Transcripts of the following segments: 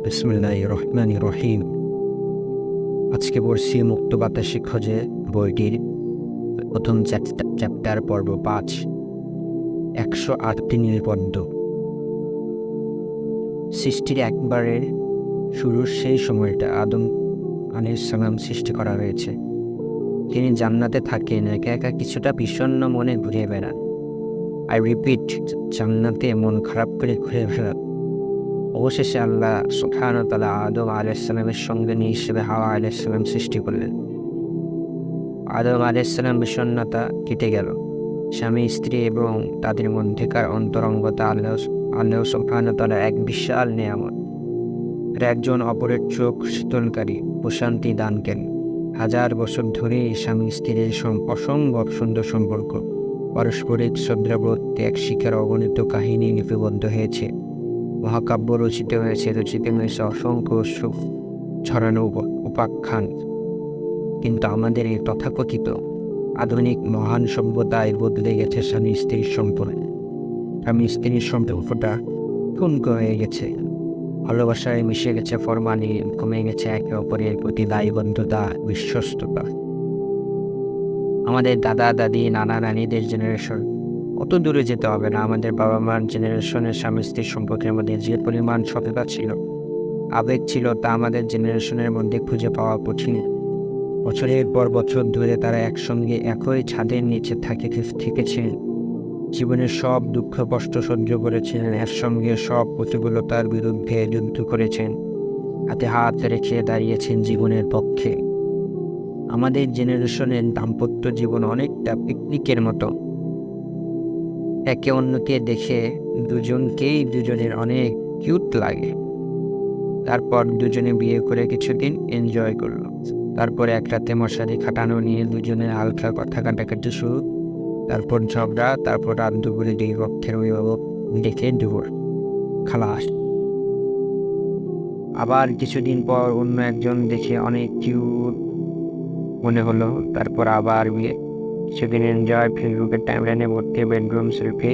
বিসমিল্লাহির রহমানির রহিম। আজকে পড়ছি মুক্ত বাতাসে খোঁজে বইটির প্রথম চ্যাপ্টার পর্ব 5, 108টি নীলপদ্ম। সৃষ্টির একবারের শুরুর সেই সময়টা আদম আলাইহিস সালাম সৃষ্টি করা হয়েছে। তিনি জান্নাতে থাকেন, একা একা কিছুটা বিষণ্ণ মনে ঘুরে বেড়ান। আই রিপিট, জান্নাতে মন খারাপ করে ঘুরে বেড়ান। অবশেষে আল্লাহ সুবহানাহু ওয়া তাআলা আদম আলাইহিস সালামের সঙ্গিনী হিসেবে হাওয়া আলাইহিস সালাম সৃষ্টি করলেন। আদম আলাইহিস সালাম বিষণ্ণতা কেটে গেল। স্বামী স্ত্রী এবং তাদের মধ্যেকার অন্তরঙ্গতা আল্লাহ সুবহানাহু ওয়া তাআলার এক বিশাল নেয়ামত। একজন অপরের চোখ শীতলকারী প্রশান্তি দানকেন। 1000 বছর ধরে স্বামী স্ত্রীর অসম্ভব সুন্দর সম্পর্ক, পারস্পরিক শ্রদ্ধাবোধ, ত্যাগ শিক্ষার অগণিত কাহিনী লিপিবদ্ধ হয়েছে। মহাকাব্য রচিত হয়েছে অসংখ্য সুখ ছড়ানো উপাখ্যান। কিন্তু আমাদের এই তথাকথিত আধুনিক মহান সভ্যতায় বদলে গেছে স্বামী স্ত্রীর সম্পর্ক। স্বামী স্ত্রীর সম্পর্কটা ঠুনকো হয়ে গেছে। ভালোবাসায় মিশে গেছে ফরমানি, কমে গেছে একে অপরের প্রতি দায়বদ্ধতা, বিশ্বস্ততা। আমাদের দাদা দাদি, নানা নানিদের জেনারেশন অত দূরে যেতে হবে না। আমাদের বাবা মার জেনারেশনের স্বামী স্ত্রীর সম্পর্কের মধ্যে যে পরিমাণ সততা ছিল, আবেগ ছিল, তা আমাদের জেনারেশনের মধ্যে খুঁজে পাওয়া কঠিন। বছরের পর বছর ধরে তারা একসঙ্গে একই ছাদের নিচে থেকেছেন। জীবনের সব দুঃখ কষ্ট সহ্য করেছেন, একসঙ্গে সব প্রতিকূলতার বিরুদ্ধে যুদ্ধ করেছেন, হাতে হাত রেখে দাঁড়িয়েছেন জীবনের পক্ষে। আমাদের জেনারেশনের দাম্পত্য জীবন অনেকটা পিকনিকের মতো। একে অন্যকে দেখে দুজনকেই দুজনের অনেক কিউট লাগে। তারপর দুজনে বিয়ে করে কিছুদিন এনজয় করলো। তারপর এক রাতে মশারি খাটানো নিয়ে দুজনের হালকা কথা কাটাকাটি শুরু। তারপর ঝগড়া, তারপর রাত দুপুরে দুই পক্ষের অভিভাবক ডেকে ডিভোর্স, খালাস। আবার কিছুদিন পর অন্য একজন দেখে অনেক কিউট মনে হলো, তারপর আবার বিয়ে। কিছুদিন এনজয়, ফেসবুকের টাইমলাইনে ভর্তি বেডরুম সেলফি।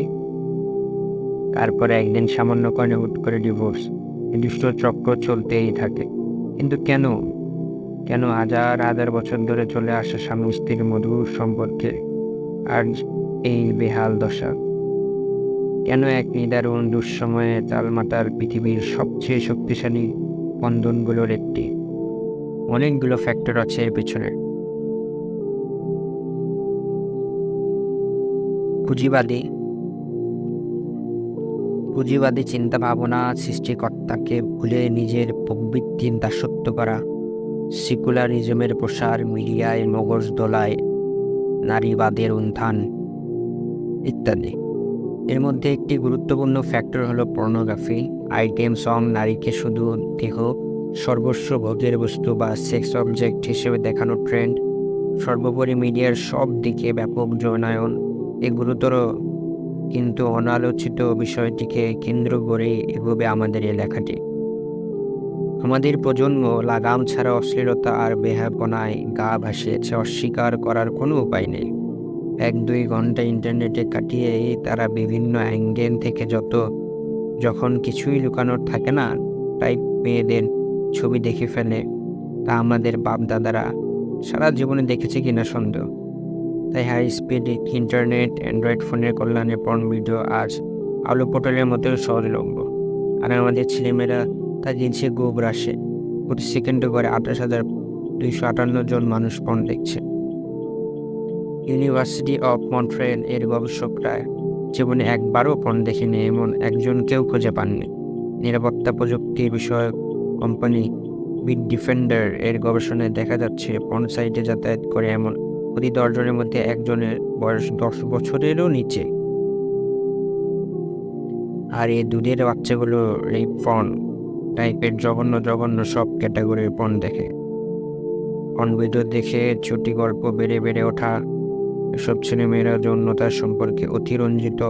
তারপরে একদিন সামান্য কারণে হুট করে ডিভোর্স। দুষ্ট চক্র চলতেই থাকে। কিন্তু কেন কেন হাজার হাজার বছর ধরে চলে আসা স্বামী স্ত্রীর মধুর সম্পর্কে আর এই বেহাল দশা? কেন এক নিদারুণ দুঃসময়ে তালমাটার পৃথিবীর সবচেয়ে শক্তিশালী বন্ধনগুলোর একটি? অনেকগুলো ফ্যাক্টর আছে এর পিছনে। পুঁজিবাদী চিন্তা ভাবনা, সৃষ্টিকর্তাকে ভুলে নিজের প্রবৃত্তির দাসত্ব করা, সেকুলারিজমের প্রসার, মিডিয়ায় মগজ দোলায়, নারীবাদের উত্থান ইত্যাদি। এর মধ্যে একটি গুরুত্বপূর্ণ ফ্যাক্টর হলো পর্নোগ্রাফি। আইটেম সং নারীকে শুধু দেহ, সর্বস্ব, ভোগের বস্তু বা সেক্স অবজেক্ট হিসেবে দেখানো ট্রেন্ড। সর্বোপরি মিডিয়ার সব দিকে ব্যাপক যৌনায়ন। এ গুরুতর কিন্তু অনালোচিত বিষয়টিকে কেন্দ্র করেই এগোবে আমাদের এই লেখাটি। আমাদের প্রজন্ম লাগাম ছাড়া অশ্লীলতা আর বেহায়াপনায় গা ভাসিয়েছে, অস্বীকার করার কোনো উপায় নেই। 1-2 ঘন্টা ইন্টারনেটে কাটিয়েই তারা বিভিন্ন অ্যাঙ্গেল থেকে যখন কিছুই লুকানোর থাকে না, তাই মেয়েদের ছবি দেখে ফেলে। তা আমাদের বাপ দাদারা সারা জীবনে দেখেছে কিনা সন্দেহ। তাই হাই স্পিড ইন্টারনেট, অ্যান্ড্রয়েড ফোনের কল্যাণে পর্ন ভিডিও আজ আলো পটলের মতো সহজলভ্য। আর আমাদের ছেলেমেয়েরা তা জিনিসে গোব রাশে। প্রতি সেকেন্ডে করে 28,258 জন মানুষ পর্ন দেখছে। ইউনিভার্সিটি অফ মন্ট্রিয়াল এর গবেষকরা জীবনে একবারও পর্ন দেখেনি এমন একজনকেও খুঁজে পাননি। নিরাপত্তা প্রযুক্তি বিষয়ক কোম্পানি বিটডিফেন্ডার এর গবেষণায় দেখা যাচ্ছে, পর্ন সাইটে যাতায়াত করে এমন প্রতি 10 জনের মধ্যে একজনের বয়স 10 বছরেরও নিচে। আর এই দুধের বাচ্চাগুলো রেপ পর্ন টাইপের জঘন্য জঘন্য সব ক্যাটাগরির পর্ন দেখে। পর্ন ভিডিও দেখে ছোটি গল্প বেড়ে ওঠা এসব ছেলেমেয়েরা যৌনতার সম্পর্কে অতিরঞ্জিত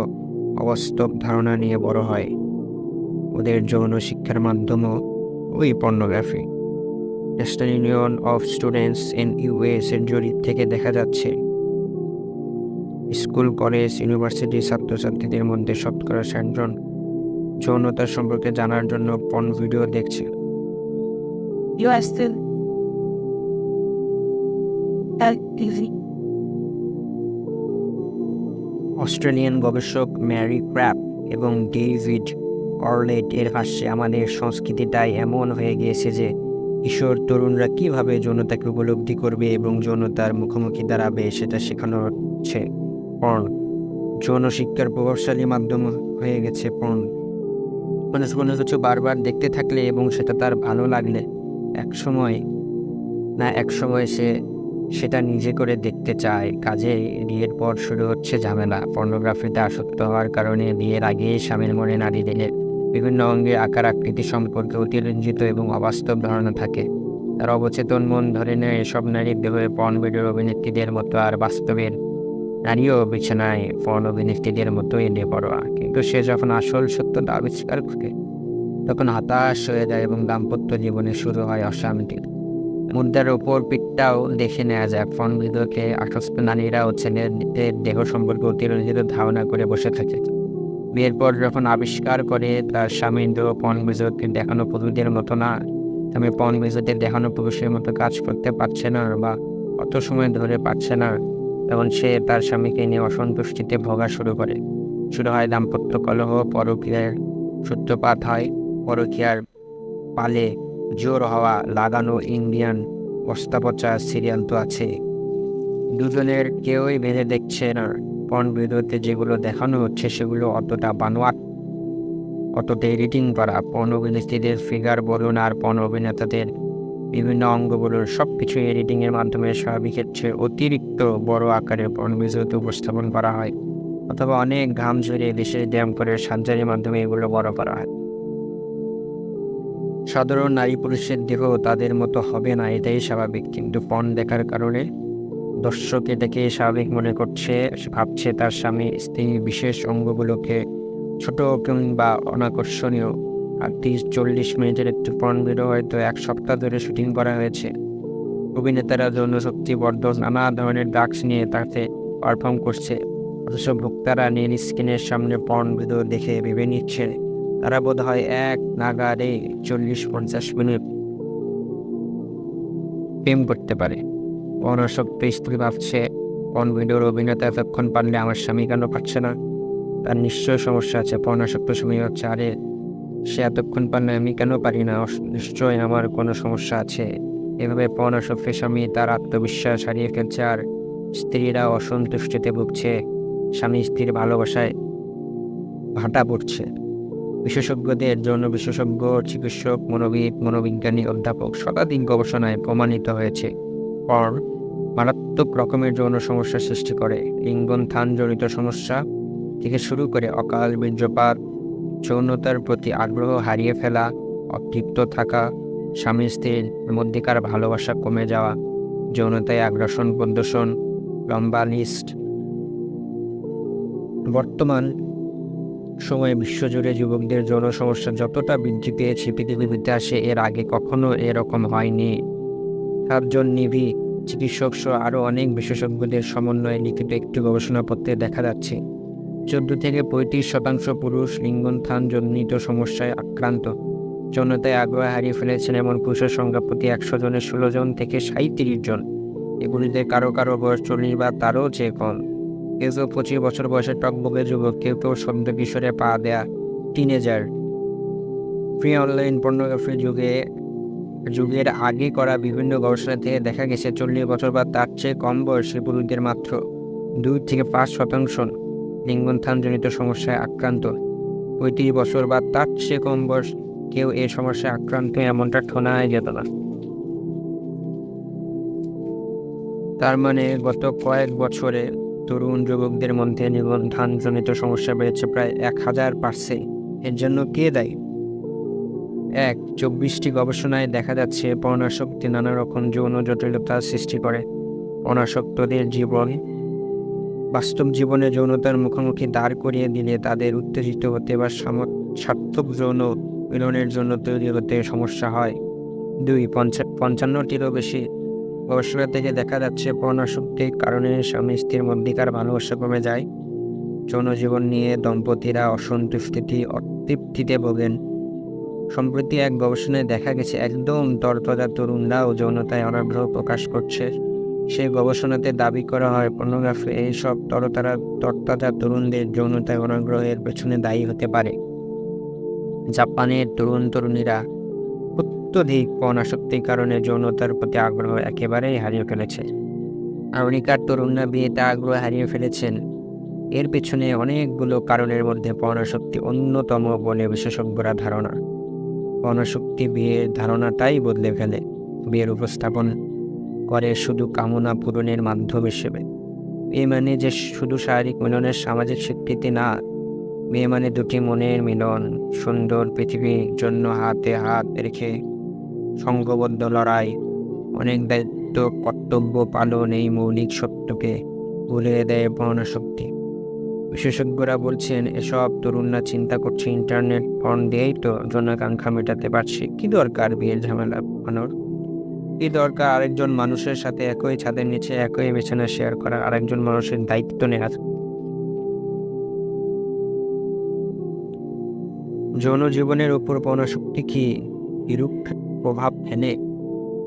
অবাস্তব ধারণা নিয়ে বড় হয়। ওদের যৌন শিক্ষার মাধ্যমও ওই pornography. National union of students in US এর জরিপ থেকে দেখা যাচ্ছে, স্কুল, কলেজ, ইউনিভার্সিটির ছাত্রছাত্রীদের মধ্যে 60% জন যৌনতার সম্পর্কে জানার জন্য পর্ন ভিডিও দেখছে। You are still busy. Australian গবেষক ম্যারি ক্র্যাপ এবং ডেভিড অরলেট এর ভাষ্যে আমাদের সংস্কৃতিটাই এমন হয়ে গিয়েছে যে কিশোর তরুণরা কিভাবে যৌনতাকে উপলব্ধি করবে এবং যৌনতার মুখোমুখি দাঁড়াবে সেটা শেখানো হচ্ছে পর্ন। যৌন শিক্ষার প্রভাবশালী মাধ্যম হয়ে গেছে পর্ন। মানুষ কোনো কিছু বারবার দেখতে থাকলে এবং সেটা তার ভালো লাগলে এক সময় সে সেটা নিজে করে দেখতে চায়। কাজে বিয়ের পর শুরু হচ্ছে ঝামেলা। পর্নোগ্রাফিতে আসক্ত হওয়ার কারণে বিয়ের আগে স্বামীর মনে নারীদের বিভিন্ন অঙ্গের আকার আকৃতি সম্পর্কে অতিরঞ্জিত এবং অবাস্তব ধারণা থাকে। তার অবচেতন মন ধরে নেয় এসব নারীর দেহে পর্ন ভিডিওর অভিনেত্রীদের মতো, আর বাস্তবের নারীও বিছানায় পর্ন অভিনেত্রীদের মতোই বেপরোয়া। কিন্তু সে যখন আসল সত্যটা আবিষ্কার করে তখন হতাশ হয়ে যায় এবং দাম্পত্য জীবনে শুরু হয় অশান্তি। মুদ্রার ওপর পিঠটাও দেখে নেওয়া যায়। পর্ন ভিডিওকে আসক্ত নারীরা ও ছেলেদের দেহ সম্পর্কে অতিরঞ্জিত ধারণা করে বসে থাকে। বিয়ের পর যখন আবিষ্কার করে তার স্বামীর দেহ পর্ন ভিডিওতে দেখানো পুরুষদের মতো না, স্বামী পর্ন ভিডিওতে দেখানো পুরুষের মতো কাজ করতে পারছে না বা অত সময় ধরে পারছে না, তখন সে তার স্বামীকে নিয়ে অসন্তুষ্টিতে ভোগা শুরু হয় দাম্পত্য কলহ, পরকীয়ার সূত্রপাত হয়। পরকীয়ার পালে জোর হওয়া, লাগানো ইন্ডিয়ান বস্তাপচা সিরিয়াল তো আছে। দুজনের কেউই বেঁধে দেখছে না। পর্ন ভিডিওতে যেগুলো দেখানো হচ্ছে সেগুলো অতটা বানোয়াট, অতটা এডিটিং করা। পর্ন অভিনেত্রীদের ফিগার বলুন আর পর্ন অভিনেতাদের বিভিন্ন অঙ্গ বলুন, সব কিছু এডিটিংয়ের মাধ্যমে স্বাভাবিকের চেয়ে অতিরিক্ত বড় আকারে পর্ন ভিডিওতে উপস্থাপন করা হয়, অথবা অনেক ঘাম ঝরিয়ে বিশেষ ব্যায়াম করে সার্জারির মাধ্যমে এগুলো বড় করা হয়। সাধারণ নারী পুরুষের দেহ তাদের মতো হবে না, এটাই স্বাভাবিক। কিন্তু পর্ন দেখার কারণে দর্শক এটাকে স্বাভাবিক মনে করছে, ভাবছে তার স্বামী স্ত্রীর বিশেষ অঙ্গগুলোকে ছোট কিংবা অনাকর্ষণীয়। আর 30-40 মিনিটের একটু পর্ন ভিডিও হয়তো 1 সপ্তাহ ধরে শুটিং করা হয়েছে। অভিনেতারা যৌন শক্তিবর্ধক নানা ধরনের ড্রাগস নিয়ে তাতে পারফর্ম করছে, অথচ ভোক্তারা নীল স্ক্রিনের সামনে পর্ন ভিডিও দেখে ভেবে নিচ্ছে তারা বোধ হয় এক নাগাড়ে 40-50 মিনিট প্রেম করতে পারে। পর্নাসক্ত স্ত্রী ভাবছে পর্ন ভিডিওর অভিনেতা এতক্ষণ পারলে আমার স্বামী কেন পারছে না? তার নিশ্চয় সমস্যা আছে। পর্নাসক্ত স্বামী হচ্ছে, আরে সে এতক্ষণ পারলে আমি কেন পারি না, নিশ্চয় আমার কোনো সমস্যা আছে। এভাবে পর্নাসক্ত স্বামী তার আত্মবিশ্বাস হারিয়ে ফেলছে, আর স্ত্রীরা অসন্তুষ্টিতে ভুগছে। স্বামী স্ত্রীর ভালোবাসায় ভাটা পড়ছে। বিশেষজ্ঞদের জন্য বিশেষজ্ঞ, চিকিৎসক, মনোবিদ, মনোবিজ্ঞানী, অধ্যাপক শতাধিক গবেষণায় প্রমাণিত হয়েছে পর্ন মারাত্মক রকমের যৌন সমস্যা সৃষ্টি করে। লিঙ্গনথানজনিত সমস্যা থেকে শুরু করে অকাল বীর্যপাত, যৌনতার প্রতি আগ্রহ হারিয়ে ফেলা, অতৃপ্ত থাকা, স্বামী স্ত্রীর মধ্যেকার ভালোবাসা কমে যাওয়া, যৌনতায় আগ্রাসন প্রদর্শন, লম্বা লিস্ট। বর্তমান সময়ে বিশ্বজুড়ে যুবকদের যৌন সমস্যা যতটা বৃদ্ধি পেয়েছে পৃথিবীর ইতিহাসে এর আগে কখনো এরকম হয়নি। 7 জন নিভি চিকিৎসক সহ আরও অনেক বিশেষজ্ঞদের সমন্বয়ে লিখিত একটি গবেষণাপত্রে দেখা যাচ্ছে 14-35% পুরুষ লিঙ্গনথানজনিত সমস্যায় আক্রান্ত। যৌনতায় আগ্রহ হারিয়ে ফেলেছেন এমন পুরুষের সংখ্যা প্রতি 100 জনের 16 জন থেকে 37 জন। এগুলিতে কারো কারো বয়স 40 বা তারও চেয়ে কম। কেউ 25 বছর বয়সের টকবগে যুবক, কেউ সদ্য কিশোরে পা দেয়া টিনেজার। ফ্রি অনলাইন পর্নোগ্রাফির যুগের আগে করা বিভিন্ন গবেষণা থেকে দেখা গেছে 40 বছর বা তার চেয়ে কম বয়সী পুরুষদের মাত্র 2-5% লিঙ্গনথানজনিত সমস্যায় আক্রান্ত। 35 বছর বা তার চেয়ে কম বয়স কেউ এই সমস্যায় আক্রান্ত এমনটা শোনাই যেত না। তার মানে গত কয়েক বছরে তরুণ যুবকদের মধ্যে লিঙ্গনথানজনিত সমস্যা বেড়েছে প্রায় 1000%। এর জন্য কে দায়ী? 24টি গবেষণায় দেখা যাচ্ছে পর্নাসক্তি নানা রকম যৌন জটিলতা সৃষ্টি করে। পর্নাসক্তদের বাস্তব জীবনে যৌনতার মুখোমুখি দাঁড় করিয়ে দিলে তাদের উত্তেজিত হতে বা সার্থক যৌন মিলনের জন্য তৈরি হতে সমস্যা হয়। 55টিরও বেশি গবেষণা থেকে দেখা যাচ্ছে পর্নাসক্তির কারণে স্বামী স্ত্রীর মধ্যেকার ভালোবাসা কমে যায়। যৌন জীবন নিয়ে দম্পতিরা অতৃপ্তিতে ভোগেন। সম্প্রতি এক গবেষণায় দেখা গেছে একদম তরতাজা তরুণরাও যৌনতায় অনাগ্রহ প্রকাশ করছে। সেই গবেষণাতে দাবি করা হয় পর্নোগ্রাফি এইসব তরতাজা তরুণদের যৌনতায় অনাগ্রহের পেছনে দায়ী হতে পারে। জাপানের তরুণীরা অত্যধিক পর্নাসক্তির কারণে যৌনতার প্রতি আগ্রহ একেবারেই হারিয়ে ফেলেছে। আমেরিকার তরুণরা বিয়েতে আগ্রহ হারিয়ে ফেলেছেন। এর পেছনে অনেকগুলো কারণের মধ্যে পর্নাসক্তি অন্যতম বলে বিশেষজ্ঞরা ধারণা। পর্নাসক্তি বিয়ের ধারণাটাই বদলে ফেলে। বিয়ের উপস্থাপন করে শুধু কামনা পূরণের মাধ্যম হিসেবে। বিয়ে মানে যে শুধু শারীরিক মিলনের সামাজিক স্বীকৃতি না, বিয়ে মানে দুটি মনের মিলন, সুন্দর পৃথিবীর জন্য হাতে হাত রেখে সংঘবদ্ধ লড়াই, অনেক দায়িত্ব, কর্তব্য পালন। এই মৌলিক সত্যকে ভুলিয়ে দেয় পর্নাসক্তি। বিশেষজ্ঞরা বলছেন এসব তরুণরা চিন্তা করছে ইন্টারনেট পর্ন দিয়েই তো জনাকাঙ্ক্ষা মেটাতে পারছি, কি দরকার বিয়ের ঝামেলা বানানোর, কি দরকার আরেকজন মানুষের সাথে একই ছাদের নিচে একই বিছানা শেয়ার করা, আরেকজন মানুষের দায়িত্ব নেওয়া। যৌন জীবনের উপর পর্নাসক্তি কি বিরূপ প্রভাব ফেলে?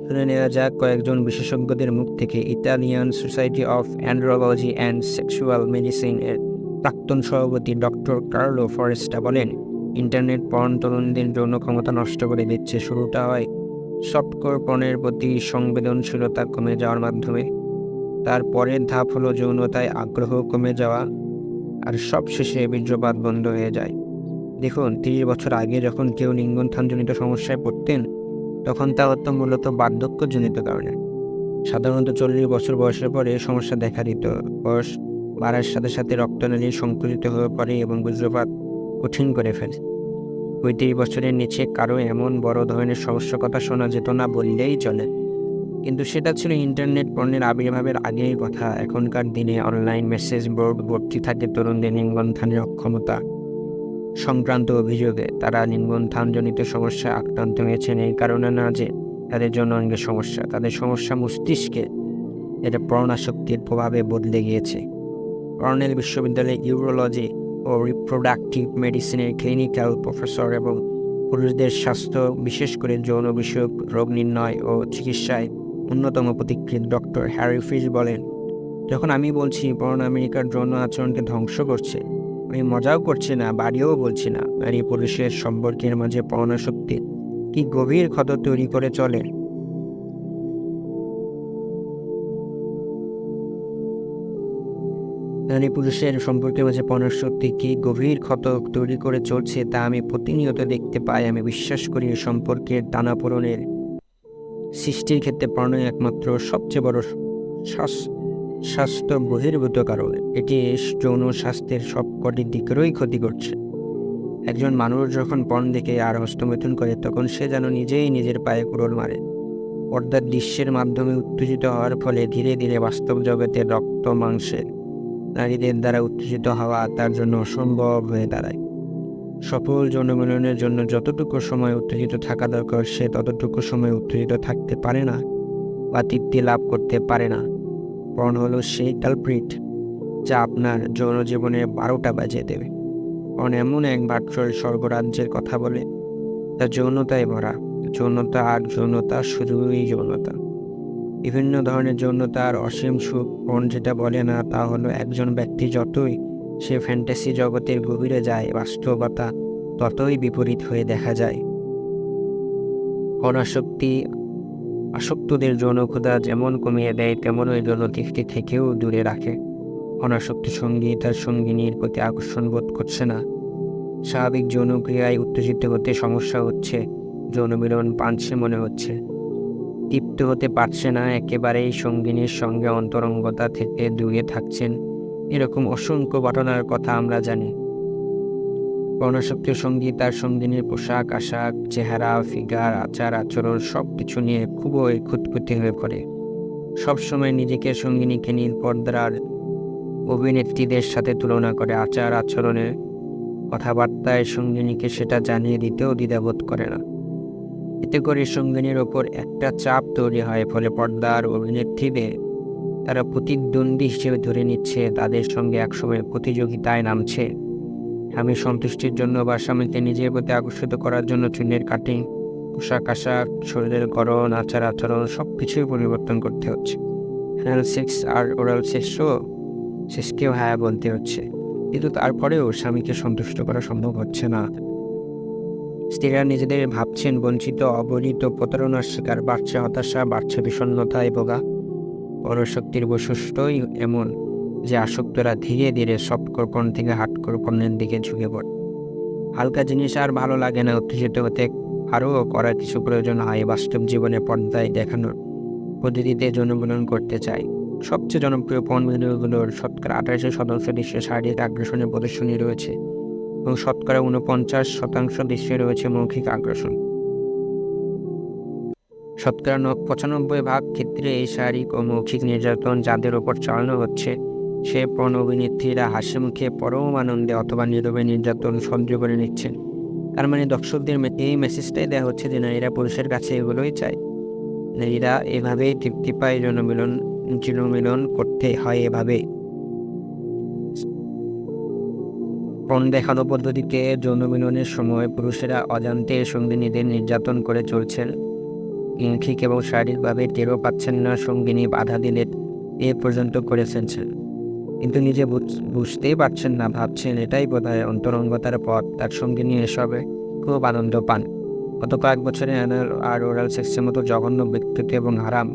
শুনে নেওয়া যাক কয়েকজন বিশেষজ্ঞদের মুখ থেকে। Italian society of andrology and sexual medicine এর প্রাক্তন সভাপতি ডক্টর কার্লো ফরেস্টা বলেন, ইন্টারনেট পর্ন তরুণদের যৌন ক্ষমতা নষ্ট করে দিচ্ছে। শুরুটা হয় সফটকোর পর্নের প্রতি সংবেদনশীলতা কমে যাওয়ার মাধ্যমে। তার পরের ধাপ হলো যৌনতায় আগ্রহ কমে যাওয়া, আর সবশেষে বীর্যপাত বন্ধ হয়ে যায়। দেখুন, 30 বছর আগে যখন কেউ লিঙ্গনথানজনিত সমস্যায় পড়তেন, তখন তা হতো মূলত বার্ধক্যজনিত কারণে। সাধারণত 40 বছর বয়সের পরে সমস্যা দেখা দিত। বয়স বাড়ার সাথে সাথে রক্তনালী সংকুচিত হয়ে পড়ে এবং বীর্যপাত কঠিন করে ফেলে। 35 বছরের নিচে কারো এমন বড় ধরনের সমস্যার কথা শোনা যেত না বললেই চলে। কিন্তু সেটা ছিল ইন্টারনেট পর্নের আবির্ভাবের আগের কথা। এখনকার দিনে অনলাইন মেসেজ বোর্ড ভর্তি থাকে তরুণদের লিঙ্গনথানের অক্ষমতা সংক্রান্ত অভিযোগে। তারা লিঙ্গনথানজনিত সমস্যায় আক্রান্ত হয়েছেন এই কারণে না যে তাদের যৌনাঙ্গের সমস্যা, তাদের সমস্যা মস্তিষ্কে। এটা পর্নাসক্তির প্রভাবে বদলে গিয়েছে। কর্নেল বিশ্ববিদ্যালয়ের ইউরোলজি ও রিপ্রোডাক্টিভ মেডিসিনের ক্লিনিক্যাল প্রফেসর এবং পুরুষদের স্বাস্থ্য, বিশেষ করে যৌন বিষয়ক রোগ নির্ণয় ও চিকিৎসায় অন্যতম পথিকৃৎ ডক্টর হ্যারি ফিশ বলেন, যখন আমি বলছি পর্ন আমেরিকার যৌন আচরণকে ধ্বংস করছে, আমি মজাও করছি না, বাড়িও বলছি না। নারী পুরুষের সম্পর্কের মাঝে পর্নাসক্তি কি গভীর ক্ষত তৈরি করে চলে। নারী পুরুষের সম্পর্কের মাঝে পর্নাসক্তি কি গভীর ক্ষত তৈরি করে চলছে তা আমি প্রতিনিয়ত দেখতে পাই। আমি বিশ্বাস করি সম্পর্কের টানাপোড়েনের সৃষ্টির ক্ষেত্রে পর্নই একমাত্র সবচেয়ে বড় স্বাস্থ্য বহির্ভূত কারণ। এটি যৌন স্বাস্থ্যের সবকটি দিকেরই ক্ষতি করছে। একজন মানুষ যখন পর্ন দেখে আর হস্তমৈথুন করে, তখন সে যেন নিজেই নিজের পায়ে কুড়োল মারে। পর্দার দৃশ্যের মাধ্যমে উত্তেজিত হওয়ার ফলে ধীরে ধীরে বাস্তব জগতের রক্ত মাংসে নারীদের দ্বারা উত্তেজিত হওয়া তার জন্য অসম্ভব হয়ে দাঁড়ায়। সফল যৌনমিলনের জন্য যতটুকু সময় উত্তেজিত থাকা দরকার, সে ততটুকু সময় উত্তেজিত থাকতে পারে না বা তৃপ্তি লাভ করতে পারে না। পর্ন হলো সেই কালপ্রিট যা আপনার যৌন জীবনে 12টা বাজিয়ে দেবে। পর্ন এমন এক ভার্চুয়াল স্বর্গরাজ্যের কথা বলে যা যৌনতায় ভরা। যৌনতা আর যৌনতা, শুধুই যৌনতা। বিভিন্ন ধরনের যৌনতার অসীম সুখ। পর্ন যেটা বলে না তা হলো একজন ব্যক্তি যতই সে ফ্যান্টাসি জগতের গভীরে যায়, বাস্তবতা ততই বিপরীত হয়ে দেখা যায়। পর্নাসক্তি আসক্তদের যৌন ক্ষুধা যেমন কমিয়ে দেয়, তেমন ওই যৌন তৃপ্তি থেকেও দূরে রাখে। পর্নাসক্তি সঙ্গী তার সঙ্গিনীর প্রতি আকর্ষণ বোধ করছে না, স্বাভাবিক যৌনক্রিয়ায় উত্তেজিত হতে সমস্যা হচ্ছে, যৌন মিলন পাঞ্ছে মনে হচ্ছে, তৃপ্ত হতে পারছে না, একেবারেই সঙ্গিনীর সঙ্গে অন্তরঙ্গতা থেকে দূরে থাকছেন। এরকম অসংখ্য ঘটনার কথা আমরা জানি। পর্নাসক্ত সঙ্গী তার সঙ্গিনীর পোশাক আশাক, চেহারা, ফিগার, আচার আচরণ সব কিছু নিয়ে খুবই খুঁতখুঁতে হয়ে পড়ে। সবসময় নিজেকে সঙ্গিনীকে নীলপর্দার অভিনেত্রীদের সাথে তুলনা করে। আচার আচরণে, কথাবার্তায় সঙ্গিনীকে সেটা জানিয়ে দিতেও দ্বিধাবোধ করে না। এতে করে সঙ্গিনীর ওপর একটা চাপ তৈরি হয়, ফলে পর্দার অভিনেত্রীদের তারা প্রতিদ্বন্দ্বী হিসেবে ধরে নিচ্ছে, তাদের সঙ্গে একসময় প্রতিযোগিতায় নামছে। স্বামীর সন্তুষ্টির জন্য বা স্বামীকে নিজের প্রতি আকর্ষিত করার জন্য চুলের কাটিং, পোশাক আশাক, শরীরের গড়ন, আচার আচরণ সব কিছুই পরিবর্তন করতে হচ্ছে। অ্যানাল সেক্স আর ওরাল সেক্সকেও হ্যাঁ বলতে হচ্ছে, কিন্তু তারপরেও স্বামীকে সন্তুষ্ট করা সম্ভব হচ্ছে না। স্ত্রীরা নিজেদের ভাবছেন বঞ্চিত, অবহেলিত, প্রতারণার শিকার, বাড়ছে হতাশা, বাড়ছে বিষণ্ণতায় ভোগা। পরশক্তির বৈশিষ্ট্যই এমন যে আসক্তরা ধীরে ধীরে সফটকোর পণ্য থেকে হার্ডকোর পণ্যের দিকে ঝুঁকে পড়ে। হালকা জিনিস আর ভালো লাগে না, উত্তেজিত হতে আরও করার কিছু প্রয়োজন হয়। বাস্তব জীবনে পর্দায় দেখানোর পদ্ধতিতে জনমূলন করতে চাই। সবচেয়ে জনপ্রিয় পর্ন ভিডিওগুলোর শতকরা 88% দৃশ্যে শারীরিক আগ্রাসনের প্রদর্শনী রয়েছে এবং শতকরা 49% দৃশ্যে রয়েছে মৌখিক আগ্রাসন। শতকরা 95% ক্ষেত্রে এই শারীরিক ও মৌখিক নির্যাতন যাদের ওপর চালানো হচ্ছে সে পর্ন অভিনেত্রীরা হাসি মুখে পরম আনন্দে অথবা নীরবে নির্যাতন সহ্য করে নিচ্ছেন। তার মানে দর্শকদের এই মেসেজটাই দেওয়া হচ্ছে যে নারীরা পুরুষের কাছে এগুলোই চায়, নারীরা এভাবেই তৃপ্তি পায়, যৌনমিলন করতে হয় এভাবে। পর্ন দেখানো পদ্ধতিতে যৌনমিলনের সময় পুরুষেরা অজান্তে সঙ্গিনীদের নির্যাতন করে চলছেন। মৌখিক এবং শারীরিকভাবে টেরও পাচ্ছেন না, সঙ্গিনী বাধা দিলে এ পর্যন্ত করে ফেলছেন, কিন্তু নিজে বুঝতেই পারছেন না, ভাবছেন এটাই বোধহয় অন্তরঙ্গতার পথ। তার সঙ্গিনী এসবে খুব আনন্দ পান। গত কয়েক বছরে অ্যানাল আর ওরাল সেক্সের মতো জঘন্য, বিকৃত এবং হারাম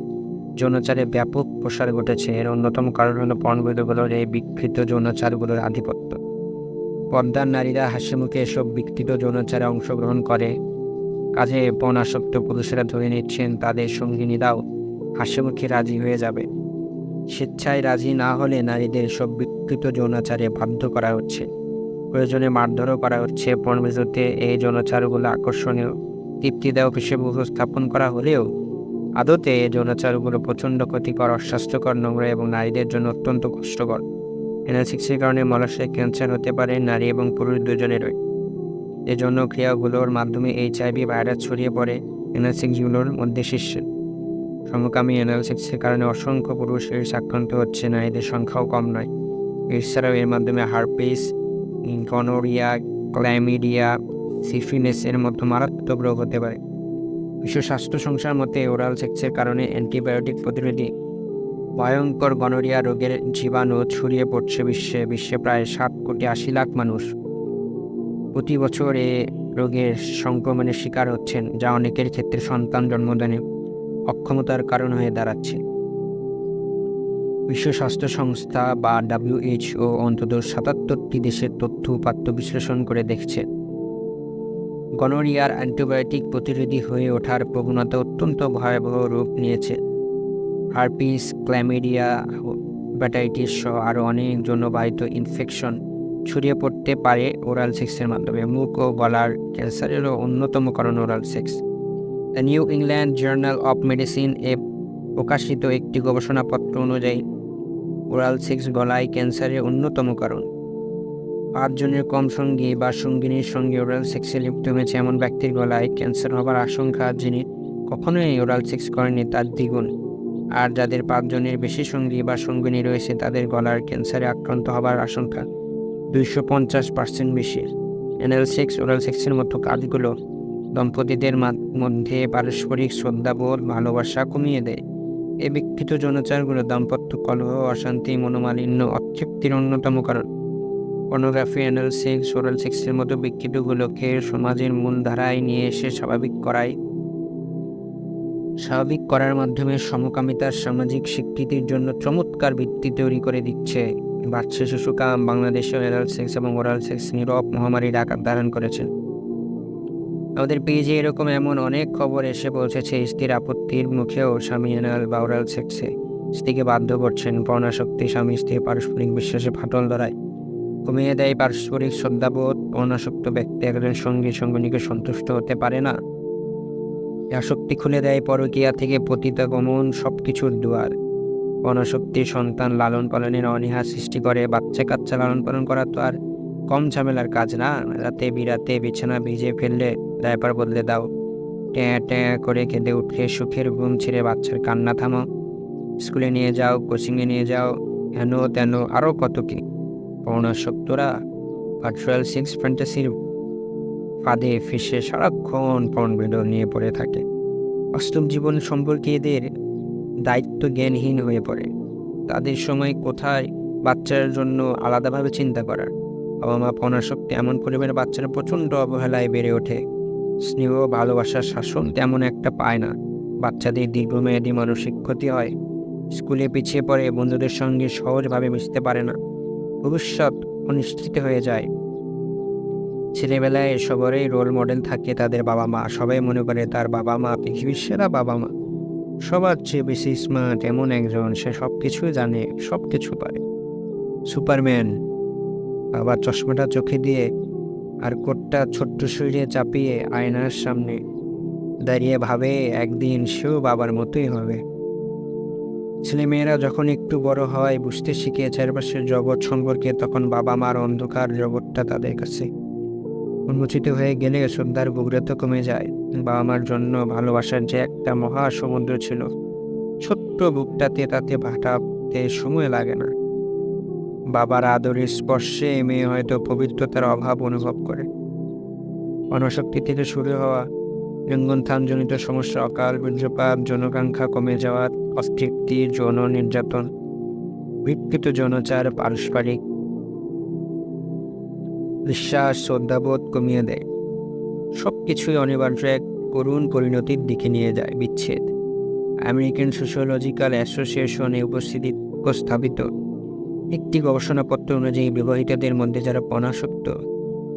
যৌনাচারে ব্যাপক প্রসার ঘটেছে। এর অন্যতম কারণ হলো পর্ন ভিডিওগুলোর এই বিকৃত যৌনাচারগুলোর আধিপত্য। পর্দার নারীরা হাসিমুখে এসব বিকৃত যৌনাচারে অংশগ্রহণ করে, কাজে পর্নাসক্ত পুরুষেরা ধরে নিচ্ছেন তাদের সঙ্গিনীরাও হাসিমুখে রাজি হয়ে যাবে। স্বেচ্ছায় রাজি না হলে নারীদের সব বিকৃত যৌনাচারে বাধ্য করা হচ্ছে, প্রয়োজনে মারধরও করা হচ্ছে। পর্ন ভিডিওতে এই যৌনাচারগুলো আকর্ষণীয়, তৃপ্তিদায়ক হিসেবে উপস্থাপন করা হলেও আদতে এই যৌনাচারগুলো প্রচণ্ড ক্ষতিকর, অস্বাস্থ্যকর, নোংরা এবং নারীদের জন্য অত্যন্ত কষ্টকর। অ্যানাল সেক্সের কারণে মলাশয়ে ক্যান্সার হতে পারে নারী এবং পুরুষ দুজনেরই। এজন্য ক্রিয়াগুলোর মাধ্যমে HIV ভাইরাস ছড়িয়ে পড়ে অ্যানাল সেক্সগুলোর মধ্যে শীর্ষে। সমকামী অ্যানাল সেক্সের কারণে অসংখ্য পুরুষ এর আক্রান্ত হচ্ছে, নারীদের সংখ্যাও কম নয়। এছাড়াও এর মাধ্যমে হার্পিস, গনোরিয়া, ক্ল্যামিডিয়া, সিফিলিসের মতো মারাত্মক রোগ হতে পারে। বিশ্ব স্বাস্থ্য সংস্থার মতে ওরাল সেক্সের কারণে অ্যান্টিবায়োটিক প্রতিরোধী ভয়ঙ্কর গনোরিয়া রোগের জীবাণু ছড়িয়ে পড়ছে বিশ্বে প্রায় 7,80,00,000 মানুষ প্রতি বছর এ রোগের সংক্রমণের শিকার হচ্ছেন, যা অনেকের ক্ষেত্রে সন্তান জন্মদানে অক্ষমতার কারণ হয়ে দাঁড়াচ্ছে। বিশ্ব স্বাস্থ্য সংস্থা বা WHO অন্তত 77টি দেশের তথ্য উপাত্ত বিশ্লেষণ করে দেখছে গনোরিয়ার অ্যান্টিবায়োটিক প্রতিরোধী হয়ে ওঠার প্রবণতা অত্যন্ত ভয়াবহ রূপ নিয়েছে। হার্পিস, ক্ল্যামিডিয়া, হেপাটাইটিস সহ আরও অনেক যৌনবাহিত ইনফেকশন ছড়িয়ে পড়তে পারে ওরাল সেক্সের মাধ্যমে। মুখ ও গলার ক্যান্সারেরও অন্যতম কারণ oral sex. The New England journal of medicine এ প্রকাশিত একটি গবেষণাপত্র অনুযায়ী ওরাল সেক্স গলায় ক্যান্সারের অন্যতম কারণ। 5 জনের কম সঙ্গী বা সঙ্গিনীর সঙ্গে ওরাল সেক্সে লিপ্ত হয়েছে এমন ব্যক্তির গলায় ক্যান্সার হবার আশঙ্কা যিনি কখনোই ওরাল সেক্স করেনি তার দ্বিগুণ। আর যাদের 5 জনের বেশি সঙ্গী বা সঙ্গিনী রয়েছে তাদের গলার ক্যান্সারে আক্রান্ত হবার আশঙ্কা 250% বেশি। অ্যানাল সেক্স, ওরাল সেক্সের মতো কাজগুলো দম্পতিদের মধ্যে পারস্পরিক শ্রদ্ধাবোধ, ভালোবাসা কমিয়ে দেয়। এই বিকৃত যৌনাচারগুলো দাম্পত্য কলহ, অশান্তি, মনোমালিন্য, অতৃপ্তির অন্যতম কারণ। পর্নোগ্রাফি, অ্যানাল সেক্স, ওরাল সেক্সের মতো বিকৃতগুলোকে সমাজের মূলধারায় নিয়ে এসে স্বাভাবিক করার মাধ্যমে সমকামিতার সামাজিক স্বীকৃতির জন্য চমৎকার ভিত্তি তৈরি করে দিচ্ছে। বাচ্চা শিশুকাম বাংলাদেশে অ্যানাল সেক্স এবং ওরাল সেক্স নীরব মহামারীর আকার ধারণ করেছে। আমাদের পেজে এমন অনেক খবর এসে পৌঁছেছে, স্ত্রীর আপত্তির মুখেও স্বামী অ্যানাল বা ওরাল সেক্সে স্ত্রীকে বাধ্য করছেন। পর্ণাসক্তি স্বামী স্ত্রীর পারস্পরিক বিশ্বাসে ফাটল ধরায়, কমিয়ে দেয় পারস্পরিক শ্রদ্ধাবোধ। পর্ণাসক্ত ব্যক্তি একজন সঙ্গীকে সন্তুষ্ট হতে পারে না। আসক্তি খুলে দেয় পরকীয়া থেকে পতিতাগমন সবকিছুর দুয়ার। পর্ণাসক্তি সন্তান লালন পালনের অনীহা সৃষ্টি করে। বাচ্চা কাচ্চা লালন পালন করা তো আর কম ঝামেলার কাজ না। রাতে বিরাতে বিছানা ভিজে ফেললে ডায়পার বদলে দাও, ট্যাঁ ট্যাঁ করে কেঁদে উঠে সুখের ঘুম ছেড়ে বাচ্চার কান্না থামাও, স্কুলে নিয়ে যাও, কোচিংয়ে নিয়ে যাও, হেন তেন আরও কত কি। পর্ণাসক্তরা ভার্চুয়াল সেক্স ফ্যান্টাসির ফাঁদে ফেসে সারাক্ষণ পর্ন ভিডিও নিয়ে পড়ে থাকে। বাস্তব জীবন সম্পর্কে এদের দায়িত্ব জ্ঞানহীন হয়ে পড়ে। তাদের সময় কোথায় বাচ্চার জন্য আলাদাভাবে চিন্তা করার। বাবা মা পর্নাসক্তি এমন পরিবারে বাচ্চারা প্রচণ্ড অবহেলায় বেড়ে ওঠে। স্নেহ ভালোবাসার শাসন তেমন একটা পায় না। বাচ্চাদের দীর্ঘমেয়াদী মানসিক ক্ষতি হয়। স্কুলে পিছিয়ে পড়ে, বন্ধুদের সঙ্গে সহজভাবে মিশতে পারে না। ভবিষ্যৎ অনিশ্চিত হয়ে যায়। ছেলেবেলায় সবারই রোল মডেল থাকে তাদের বাবা মা। সবাই মনে করে তার বাবা মা পৃথিবীর সেরা বাবা মা। সবার চেয়ে বেশি স্মার্ট এমন একজন, সে সব কিছুই জানে, সব কিছু পারে। সুপারম্যান। বাবার চশমাটা চোখে দিয়ে আর কোটটা ছোট্ট শরীরে চাপিয়ে আয়নার সামনে দাঁড়িয়ে ভাবে একদিন সেও বাবার মতোই হবে। ছেলেমেয়েরা যখন একটু বড় হয়, বুঝতে শিখে চারপাশের জগৎ সম্পর্কে, তখন বাবা মার অন্ধকার জগৎটা তাদের কাছে উন্মোচিত হয়ে গেলে শ্রদ্ধার গভীরতা কমে যায়। বাবা মার জন্য ভালোবাসার যে একটা মহাসমুদ্র ছিল, ছোট্ট বুকটাতে তাতে ভাটাতে সময় লাগে না। বাবার আদরের স্পর্শে মেয়ে হয়তো পবিত্রতার অভাব অনুভব করে। অনাসক্তি থেকে শুরু হওয়া লিঙ্গনথানজনিত সমস্যা, অকাল বীর্যপাত, যৌনাকাঙ্ক্ষা কমে যাওয়া, অতৃপ্তি, যৌন নির্যাতন, বিকৃত যৌনাচার, পারস্পরিক বিশ্বাস, শ্রদ্ধাবোধ কমিয়ে দেয়। সব কিছুই অনিবার্য এক করুণ পরিণতির দিকে নিয়ে যায়, বিচ্ছেদ। আমেরিকান সোশিওলজিক্যাল অ্যাসোসিয়েশনে উপস্থাপিত একটি গবেষণাপত্র অনুযায়ী বিবাহিতদের মধ্যে যারা পর্নাসক্ত,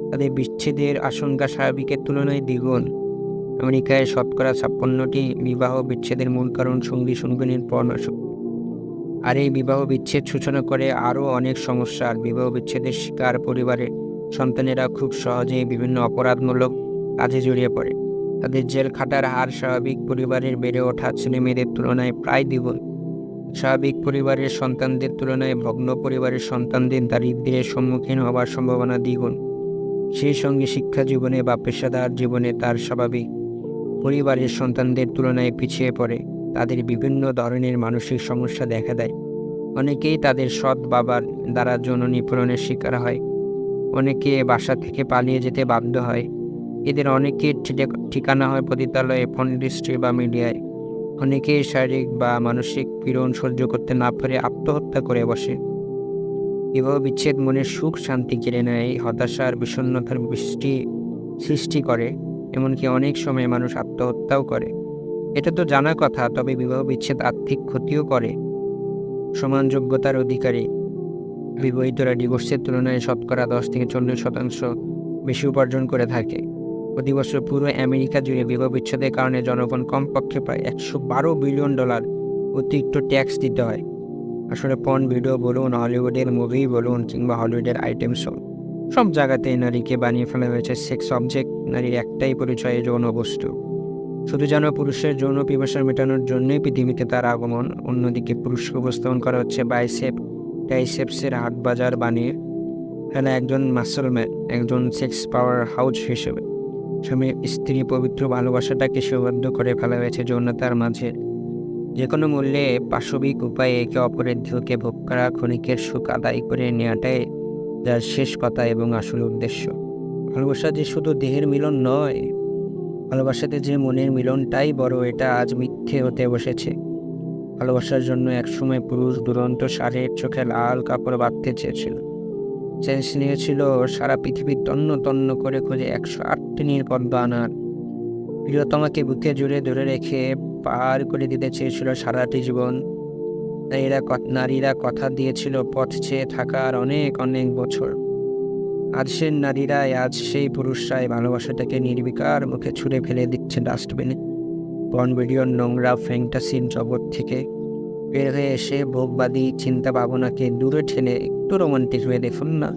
তাদের বিচ্ছেদের আশঙ্কা স্বাভাবিকের তুলনায় দ্বিগুণ। আমেরিকায় 56% বিবাহ বিচ্ছেদের মূল কারণ সঙ্গী সঙ্গিনীর পর্নাসক্তি। আর এই বিবাহ বিচ্ছেদ সূচনা করে আরও অনেক সমস্যা। আর বিবাহ বিচ্ছেদের শিকার পরিবারের সন্তানেরা খুব সহজেই বিভিন্ন অপরাধমূলক কাজে জড়িয়ে পড়ে। তাদের জেল খাটার হার স্বাভাবিক পরিবারের বেড়ে ওঠা ছেলেমেয়েদের তুলনায় প্রায় দ্বিগুণ। স্বাভাবিক পরিবারের সন্তানদের তুলনায় ভগ্ন পরিবারের সন্তানদের দারিদ্র্যের সম্মুখীন হওয়ার সম্ভাবনা দ্বিগুণ। সেই সঙ্গে শিক্ষা জীবনে বা পেশাদার জীবনে তার স্বাভাবিক পরিবারের সন্তানদের তুলনায় পিছিয়ে পড়ে। তাদের বিভিন্ন ধরনের মানসিক সমস্যা দেখা দেয়। অনেকেই তাদের সৎ বাবার দ্বারা যৌন নিপীড়নের শিকার হয়। অনেকে বাসা থেকে পালিয়ে যেতে বাধ্য হয়। এদের অনেকের ঠিকানা হয় পতিতালয়ে, ফোনলিস্ট্রি বা মিডিয়ায়। অনেকেই শারীরিক বা মানসিক পীড়ন সহ্য করতে না পারে আত্মহত্যা করে বসে। বিবাহ বিচ্ছেদ মনের সুখ শান্তি কেড়ে নেয়, হতাশার বিষণ্ণতার সৃষ্টি করে। এমনকি অনেক সময় মানুষ আত্মহত্যাও করে। এটা তো জানা কথা, তবে বিবাহ বিচ্ছেদ আর্থিক ক্ষতিও করে। সমান যোগ্যতার অধিকারী বিবাহিতরা ডিভোর্সের তুলনায় 10-40% বেশি উপার্জন করে থাকে। প্রতি বছর পুরো আমেরিকা জুড়ে বিবাহ বিচ্ছেদের কারণে জনগণ কমপক্ষে প্রায় $112 বিলিয়ন অতিরিক্ত ট্যাক্স দিতে হয়। আসলে পর্ন ভিডিও বলুন, হলিউডের মুভি বলুন, কিংবা হলিউডের আইটেম সং, সব জায়গাতেই নারীকে বানিয়ে ফেলা হয়েছে সেক্স অবজেক্ট। নারীর একটাই পরিচয়, যৌন বস্তু। শুধু যেন পুরুষের যৌন পিপাসা মেটানোর জন্যই পৃথিবীতে তার আগমন। অন্যদিকে পুরুষকে উপস্থাপন করা হচ্ছে টাইসেপসের হাট বাজার বানিয়ে ফেলা একজন মাসলম্যান, একজন সেক্স পাওয়ার হাউস হিসেবে। স্বামী স্ত্রী পবিত্র ভালোবাসাটাকে সীমাবদ্ধ করে ফেলা হয়েছে যৌনতার মাঝে। যে কোনো মূল্যে পাশবিক উপায়ে একে অপরের দেহকে ভোগ করা, ক্ষণিকের সুখ আদায় করে নেওয়াটাই যার শেষ কথা এবং আসল উদ্দেশ্য। ভালোবাসা যে শুধু দেহের মিলন নয়, ভালোবাসাতে যে মনের মিলনটাই বড়, এটা আজ মিথ্যে হতে বসেছে। ভালোবাসার জন্য একসময় পুরুষ দুরন্ত ষাঁড়ের চোখে লাল কাপড় বাঁধতে চেয়েছিল। নিয়েছিল সারা পৃথিবী তন্ন তন্ন করে খুঁজে 108টি নীলপদ্ম আনার। প্রিয়তমাকে বুকে জুড়ে ধরে রেখে পার করে দিতে চেয়েছিল সারাটি জীবন। নারীরা কথা দিয়েছিল পথ চেয়ে থাকার অনেক অনেক বছর। আজ সে নারীরাই, আজ সেই পুরুষরাই ভালোবাসাটাকে নির্বিকার মুখে ছুঁড়ে ফেলে দিচ্ছে ডাস্টবিনে। পর্ন ভিডিওর নোংরা ফ্যান্টাসির জগৎ থেকে বের হয়ে এসে ভোগবাদী চিন্তা ভাবনাকে দূরে ঠেলে একটু রোমান্টিক হয়ে দেখুন না।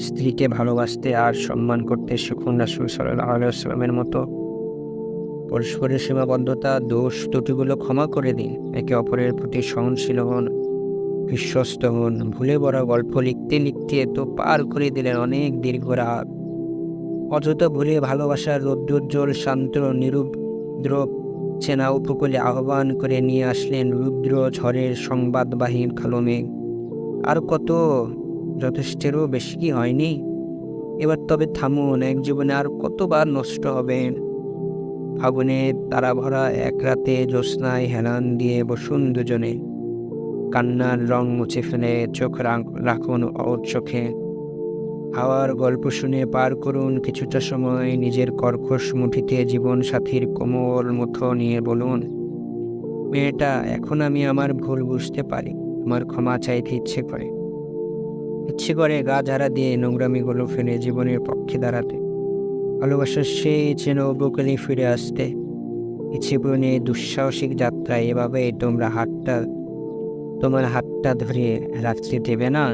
স্ত্রীকে ভালোবাসতে আর সম্মান করতে শিখুন রাসূল সাল্লাল্লাহু আলাইহি ওয়াসাল্লামের মতো। পরস্পরের সীমাবদ্ধতা, দোষ ত্রুটিগুলো ক্ষমা করে দিন। একে অপরের প্রতি সহনশীল হন, বিশ্বস্ত হন। ভুলে বড় গল্প লিখতে লিখতে তো পার করে দিলেন অনেক দীর্ঘ রাত। অযথা ভুলে ভালোবাসার রৌদ্রোজ্জ্বল শান্ত নিরুদ্র চেনা উপকূলে আহ্বান করে নিয়ে আসলেন রুদ্র ঝড়ের সংবাদবাহী কালো মেঘ। আর কত, যথেষ্টেরও বেশি কি হয়নি? এবার তবে থামুন, এক জীবনে আর কতবার নষ্ট হবেন? ফাগুনের তারা ভরা এক রাতে জ্যোৎস্নায় হেলান দিয়ে বসুন দুজনে। কান্নার রং মুছে ফেলে চোখ রাখুন ওর চোখে। হাওয়ার গল্প শুনে পার করুন কিছুটা সময় নিজের কর্কশ মুঠিতে জীবন সাথীর কোমল মুঠো নিয়ে বলুন, মেয়েটা, এখন আমি আমার ভুল বুঝতে পারি। আমার ক্ষমা চাইতে ইচ্ছে করে গা ঝাড়া দিয়ে নোংরামিগুলো ফেলে জীবনের পক্ষে দাঁড়াতে। ভালোবাসার সেই যেন বকুলে ফিরে আসতে। ইচ্ছে পূরণে দুঃসাহসিক যাত্রায় এভাবে তোমার হাতটা ধরে রাখতে দেবে না।